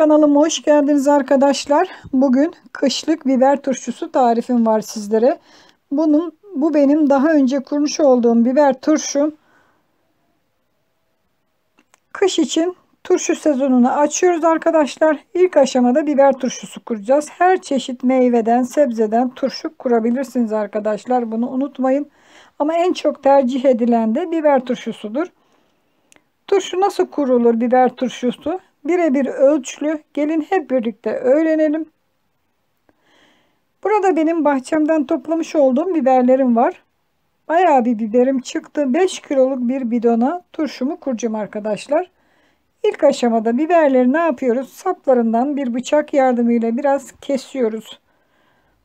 Kanalıma hoş geldiniz arkadaşlar. Bugün kışlık biber turşusu tarifim var sizlere. Bu benim daha önce kurmuş olduğum biber turşum. Kış için turşu sezonunu açıyoruz arkadaşlar. İlk aşamada biber turşusu kuracağız. Her çeşit meyveden, sebzeden turşu kurabilirsiniz arkadaşlar. Bunu unutmayın. Ama en çok tercih edilen de biber turşusudur. Turşu nasıl kurulur, biber turşusu? Birebir ölçülü. Gelin hep birlikte öğrenelim. Burada benim bahçemden toplamış olduğum biberlerim var. Bayağı bir biberim çıktı. 5 kiloluk bir bidona turşumu kuracağım arkadaşlar. İlk aşamada biberleri ne yapıyoruz? Saplarından bir bıçak yardımıyla biraz kesiyoruz.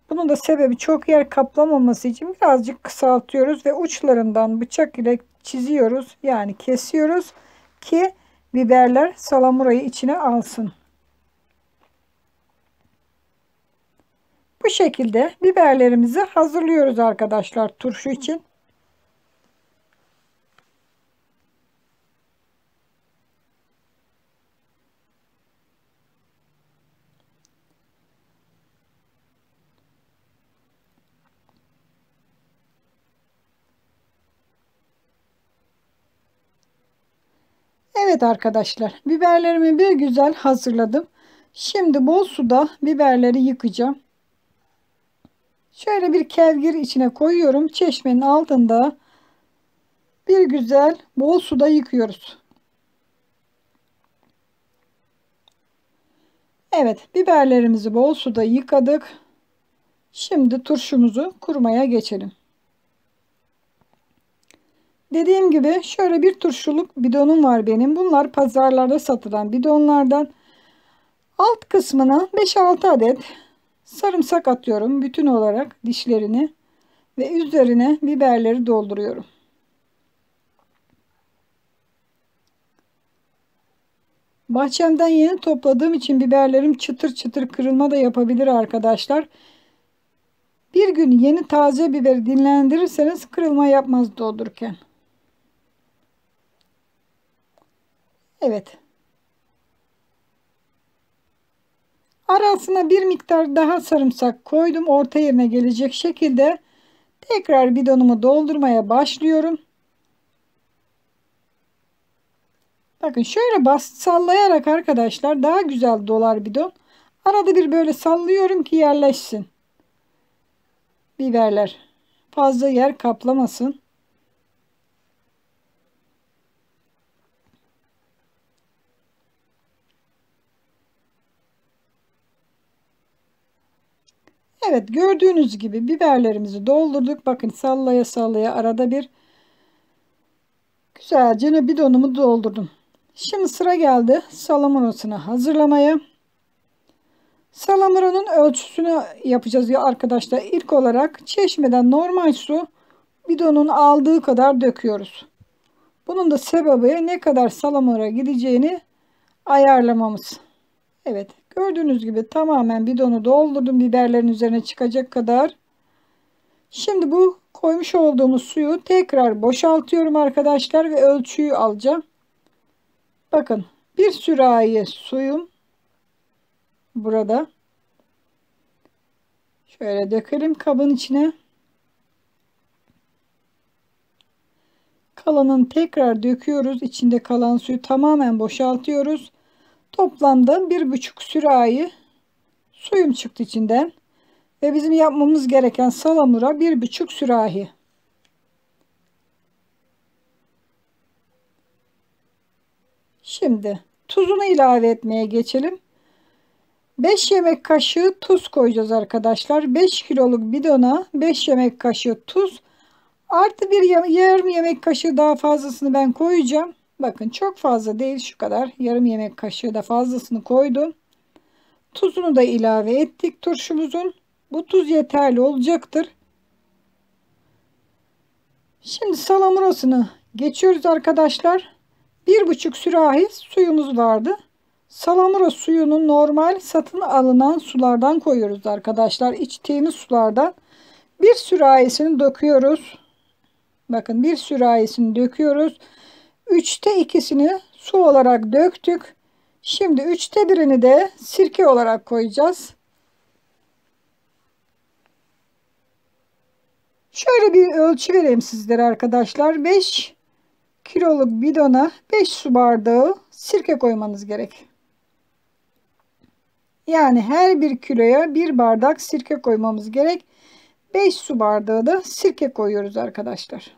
Bunun da sebebi çok yer kaplamaması için birazcık kısaltıyoruz ve uçlarından bıçak ile çiziyoruz. Yani kesiyoruz ki biberler salamurayı içine alsın. Bu şekilde biberlerimizi hazırlıyoruz arkadaşlar turşu için. Evet arkadaşlar, biberlerimi bir güzel hazırladım. Şimdi bol suda biberleri yıkayacağım. Şöyle bir kevgir içine koyuyorum. Çeşmenin altında bir güzel bol suda yıkıyoruz. Evet, biberlerimizi bol suda yıkadık. Şimdi turşumuzu kurmaya geçelim. Dediğim gibi şöyle bir turşuluk bidonum var benim. Bunlar pazarlarda satılan bidonlardan. Alt kısmına 5-6 adet sarımsak atıyorum bütün olarak dişlerini ve üzerine biberleri dolduruyorum. Bahçemden yeni topladığım için biberlerim çıtır çıtır kırılma da yapabilir arkadaşlar. Bir gün yeni taze biberi dinlendirirseniz kırılma yapmaz doldururken. Evet. Arasına bir miktar daha sarımsak koydum. Orta yerine gelecek şekilde tekrar bidonumu doldurmaya başlıyorum. Bakın şöyle sallayarak arkadaşlar daha güzel dolar bidon. Arada bir böyle sallıyorum ki yerleşsin. Biberler fazla yer kaplamasın. Evet, gördüğünüz gibi biberlerimizi doldurduk. Bakın sallaya sallaya arada bir güzelce bidonumu doldurdum. Şimdi sıra geldi salamurasını hazırlamaya. Salamuranın ölçüsünü yapacağız ya arkadaşlar. İlk olarak çeşmeden normal su bidonun aldığı kadar döküyoruz. Bunun da sebebi ne kadar salamura gideceğini ayarlamamız. Evet, gördüğünüz gibi tamamen bidonu doldurdum biberlerin üzerine çıkacak kadar. Şimdi bu koymuş olduğumuz suyu tekrar boşaltıyorum arkadaşlar ve ölçüyü alacağım. Bakın bir sürahi suyum burada. Şöyle dökelim kabın içine. Kalanını tekrar döküyoruz. İçinde kalan suyu tamamen boşaltıyoruz. Toplamda 1,5 sürahi suyum çıktı içinden. Ve bizim yapmamız gereken salamura 1,5 sürahi. Şimdi tuzunu ilave etmeye geçelim. 5 yemek kaşığı tuz koyacağız arkadaşlar. 5 kiloluk bidona 5 yemek kaşığı tuz artı bir yarım yemek kaşığı daha fazlasını ben koyacağım. Bakın çok fazla değil, şu kadar yarım yemek kaşığı da fazlasını koydum. Tuzunu da ilave ettik turşumuzun. Bu tuz yeterli olacaktır. Şimdi salamurasını geçiyoruz arkadaşlar. 1,5 sürahi suyumuz vardı. Salamura suyunu normal satın alınan sulardan koyuyoruz arkadaşlar. İçtiğimiz sulardan bir sürahisini döküyoruz. Bakın bir sürahisini döküyoruz. 3'te 2'sini su olarak döktük. Şimdi 1/3'ünü de sirke olarak koyacağız. Şöyle bir ölçü vereyim sizlere arkadaşlar. 5 kiloluk bidona 5 su bardağı sirke koymanız gerek. Yani her 1 kiloya 1 bardak sirke koymamız gerek. 5 su bardağı da sirke koyuyoruz arkadaşlar.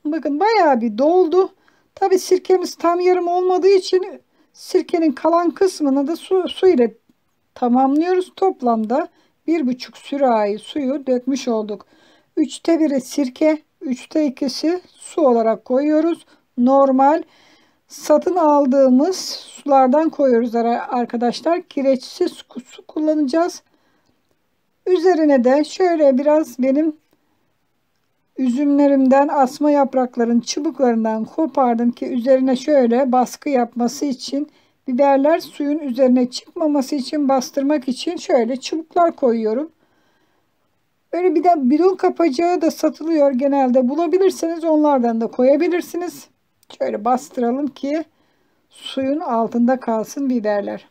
Bakın bayağı bir doldu. Tabi sirkemiz tam yarım olmadığı için sirkenin kalan kısmını da su ile tamamlıyoruz. Toplamda 1,5 sürahi suyu dökmüş olduk. 1/3'ü sirke, 1/3'ü su olarak koyuyoruz. Normal satın aldığımız sulardan koyuyoruz arkadaşlar. Kireçsiz su kullanacağız. Üzerine de şöyle biraz benim üzümlerimden asma yaprakların çubuklarından kopardım ki üzerine şöyle baskı yapması için, biberler suyun üzerine çıkmaması için, bastırmak için şöyle çubuklar koyuyorum. Böyle bir de bidon kapacağı da satılıyor genelde, bulabilirseniz onlardan da koyabilirsiniz. Şöyle bastıralım ki suyun altında kalsın biberler.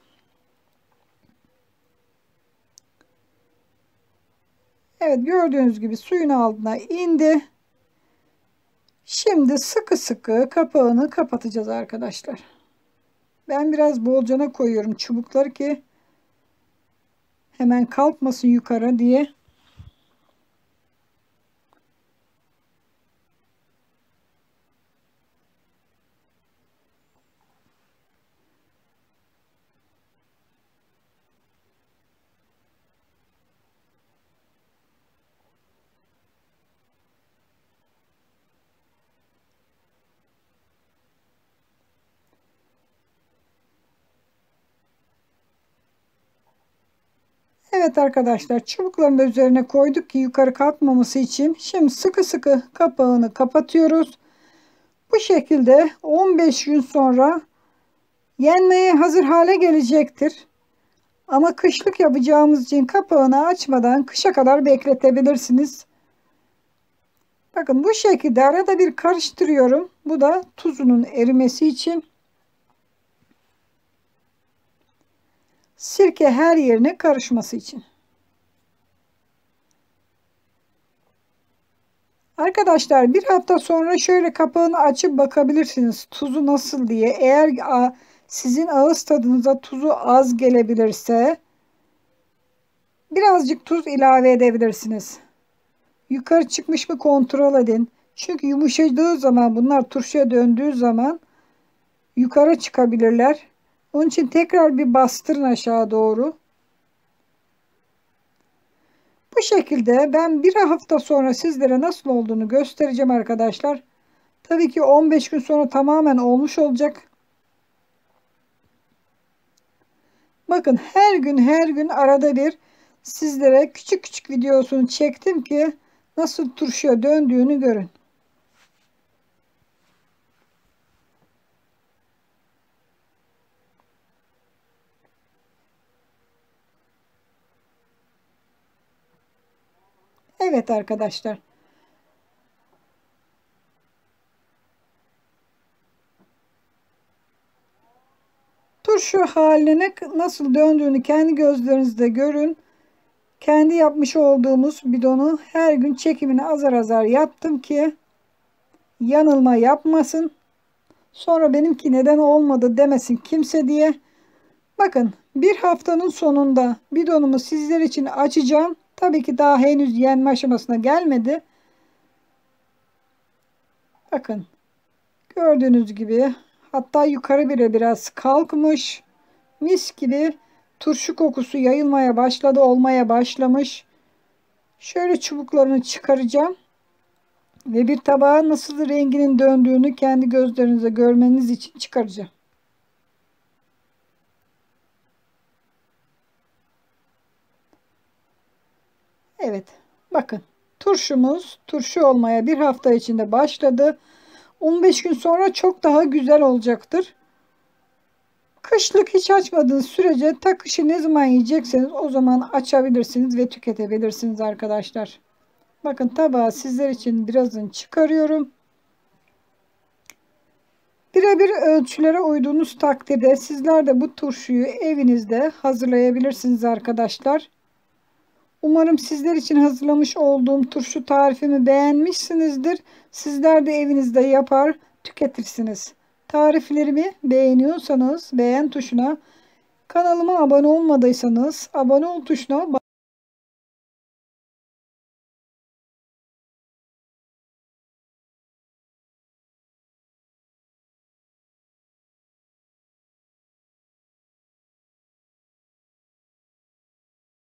Evet, gördüğünüz gibi suyun altına indi. Şimdi sıkı sıkı kapağını kapatacağız arkadaşlar. Ben biraz bolcana koyuyorum çubukları ki hemen kalkmasın yukarı diye. Evet arkadaşlar, çubuklarını da üzerine koyduk ki yukarı kalkmaması için. Şimdi sıkı sıkı kapağını kapatıyoruz. Bu şekilde 15 gün sonra yenmeye hazır hale gelecektir. Ama kışlık yapacağımız için kapağını açmadan kışa kadar bekletebilirsiniz. Bakın bu şekilde arada bir karıştırıyorum. Bu da tuzunun erimesi için. Sirke her yerine karışması için. Arkadaşlar bir hafta sonra şöyle kapağını açıp bakabilirsiniz tuzu nasıl diye. Eğer sizin ağız tadınıza tuzu az gelebilirse birazcık tuz ilave edebilirsiniz. Yukarı çıkmış mı kontrol edin. Çünkü yumuşadığı zaman, bunlar turşuya döndüğü zaman yukarı çıkabilirler. Onun için tekrar bir bastırın aşağı doğru. Bu şekilde ben bir hafta sonra sizlere nasıl olduğunu göstereceğim arkadaşlar. Tabii ki 15 gün sonra tamamen olmuş olacak. Bakın her gün arada bir sizlere küçük küçük videosunu çektim ki nasıl turşuya döndüğünü görün. Evet arkadaşlar. Turşu haline nasıl döndüğünü kendi gözlerinizde görün. Kendi yapmış olduğumuz bidonu her gün çekimini azar azar yaptım ki yanılma yapmasın. Sonra benimki neden olmadı demesin kimse diye. Bakın bir haftanın sonunda bidonumu sizler için açacağım. Tabii ki daha henüz yenme aşamasına gelmedi. Bakın gördüğünüz gibi hatta yukarı bile biraz kalkmış. Mis gibi turşu kokusu yayılmaya başladı, olmaya başlamış. Şöyle çubuklarını çıkaracağım. Ve bir tabağa nasıl renginin döndüğünü kendi gözlerinize görmeniz için çıkaracağım. Evet, bakın turşumuz turşu olmaya bir hafta içinde başladı. 15 gün sonra çok daha güzel olacaktır. Kışlık hiç açmadığınız sürece ta kışı ne zaman yiyecekseniz o zaman açabilirsiniz ve tüketebilirsiniz arkadaşlar. Bakın tabağı sizler için birazını çıkarıyorum. Birebir ölçülere uyduğunuz takdirde sizler de bu turşuyu evinizde hazırlayabilirsiniz arkadaşlar. Umarım sizler için hazırlamış olduğum turşu tarifimi beğenmişsinizdir. Sizler de evinizde yapar tüketirsiniz. Tariflerimi beğeniyorsanız beğen tuşuna, kanalıma abone olmadıysanız abone ol tuşuna